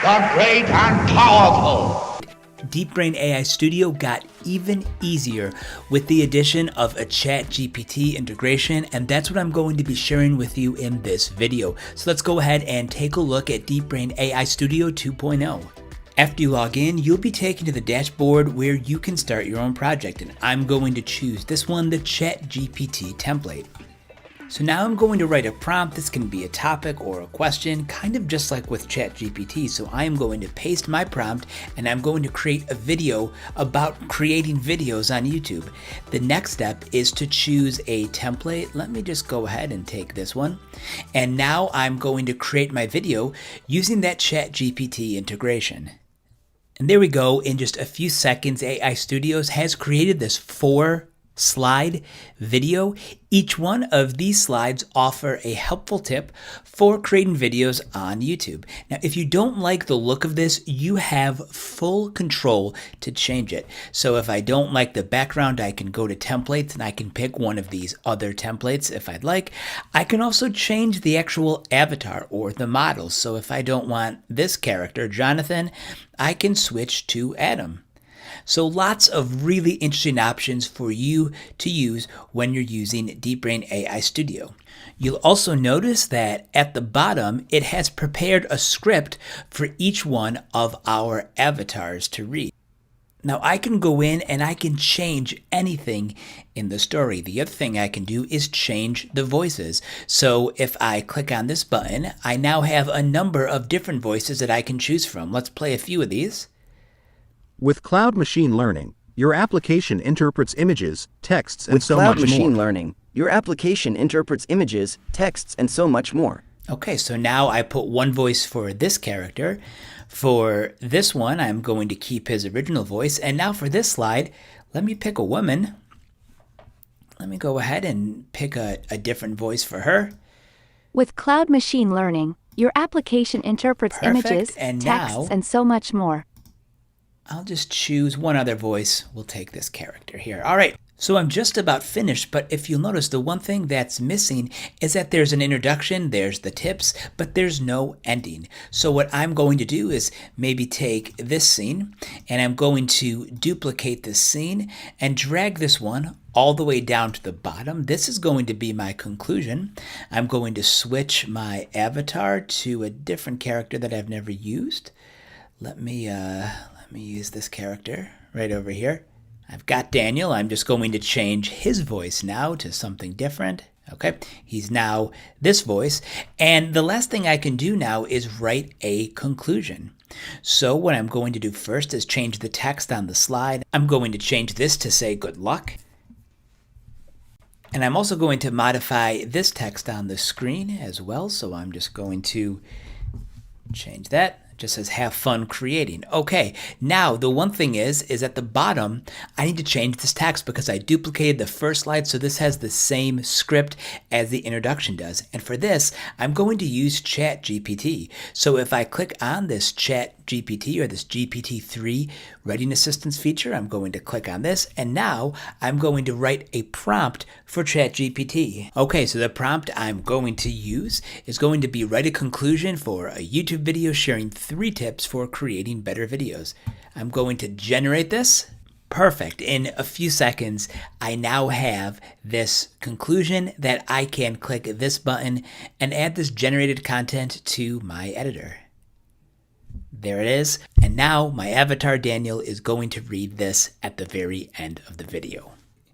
the great and powerful. DeepBrain AI Studio got even easier with the addition of a ChatGPT integration, and that's what I'm going to be sharing with you in this video. So let's go ahead and take a look at DeepBrain AI Studio 2.0. After you log in, you'll be taken to the dashboard where you can start your own project, and I'm going to choose this one, the ChatGPT template. So now I'm going to write a prompt. This can be a topic or a question, kind of just like with ChatGPT. So I am going to paste my prompt and I'm going to create a video about creating videos on YouTube. The next step is to choose a template. Let me just go ahead and take this one. And now I'm going to create my video using that ChatGPT integration. And there we go. In just a few seconds, AI Studios has created this 4-slide video. Each one of these slides offer a helpful tip for creating videos on YouTube. Now, if you don't like the look of this, you have full control to change it. So if I don't like the background, I can go to templates and I can pick one of these other templates if I'd like. I can also change the actual avatar or the model. So if I don't want this character, Jonathan, I can switch to Adam. So lots of really interesting options for you to use when you're using DeepBrain AI Studio. You'll also notice that at the bottom, it has prepared a script for each one of our avatars to read. Now I can go in and I can change anything in the story. The other thing I can do is change the voices. So if I click on this button, I now have a number of different voices that I can choose from. Let's play a few of these. With cloud machine learning, your application interprets images, texts, and so much more. With cloud machine learning, your application interprets images, texts, and so much more. Okay, so now I put one voice for this character. For this one, I'm going to keep his original voice. And now for this slide, let me pick a woman. Let me go ahead and pick a different voice for her. With cloud machine learning, your application interprets images, And texts, now, and so much more. I'll just choose one other voice. We'll take this character here. All right, so I'm just about finished, but if you'll notice, the one thing that's missing is that there's an introduction, there's the tips, but there's no ending. So what I'm going to do is maybe take this scene, and I'm going to duplicate this scene and drag this one all the way down to the bottom. This is going to be my conclusion. I'm going to switch my avatar to a different character that I've never used. Let me use this character right over here. I've got Daniel. I'm just going to change his voice now to something different. Okay, he's now this voice. And the last thing I can do now is write a conclusion. So what I'm going to do first is change the text on the slide. I'm going to change this to say good luck. And I'm also going to modify this text on the screen as well. So I'm just going to change that. Just says have fun creating. Okay, now the one thing is at the bottom, I need to change this text because I duplicated the first slide, so this has the same script as the introduction does. And for this, I'm going to use ChatGPT. So if I click on this ChatGPT or this GPT-3 writing assistance feature, I'm going to click on this, and now I'm going to write a prompt for ChatGPT. Okay, so the prompt I'm going to use is going to be write a conclusion for a YouTube video sharing 3 tips for creating better videos. I'm going to generate this. Perfect. In a few seconds, I now have this conclusion that I can click this button and add this generated content to my editor. There it is. And now my avatar Daniel is going to read this at the very end of the video.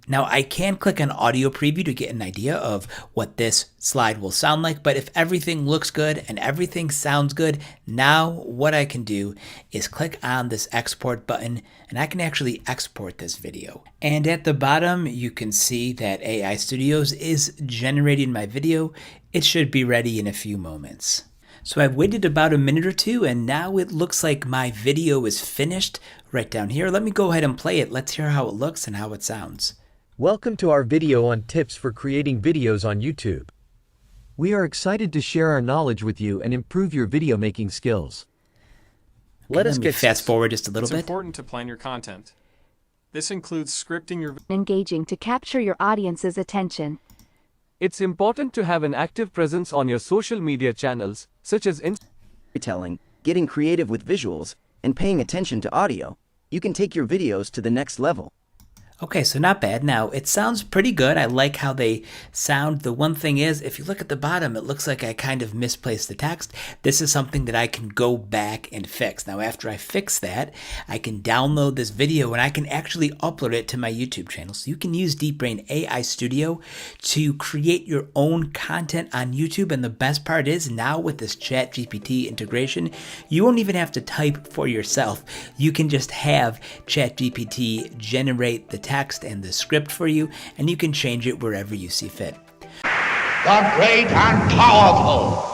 Now I can click on audio preview to get an idea of what this slide will sound like, but if everything looks good and everything sounds good, now what I can do is click on this export button and I can actually export this video. And at the bottom, you can see that AI Studios is generating my video. It should be ready in a few moments. So I've waited about a minute or two and now it looks like my video is finished right down here. Let me go ahead and play it. Let's hear how it looks and how it sounds. Welcome to our video on tips for creating videos on YouTube. We are excited to share our knowledge with you and improve your video making skills. Let us fast forward just a little bit. It's important to plan your content. This includes scripting your Engaging to capture your audience's attention. It's important to have an active presence on your social media channels, such as Storytelling, getting creative with visuals, and paying attention to audio, you can take your videos to the next level. Okay, so not bad. Now, it sounds pretty good. I like how they sound. The one thing is, if you look at the bottom, it looks like I kind of misplaced the text. This is something that I can go back and fix. Now, after I fix that, I can download this video and I can actually upload it to my YouTube channel. So you can use DeepBrain AI Studio to create your own content on YouTube. And the best part is, now with this ChatGPT integration, you won't even have to type for yourself. You can just have ChatGPT generate the text and the script for you, and you can change it wherever you see fit. The great and powerful.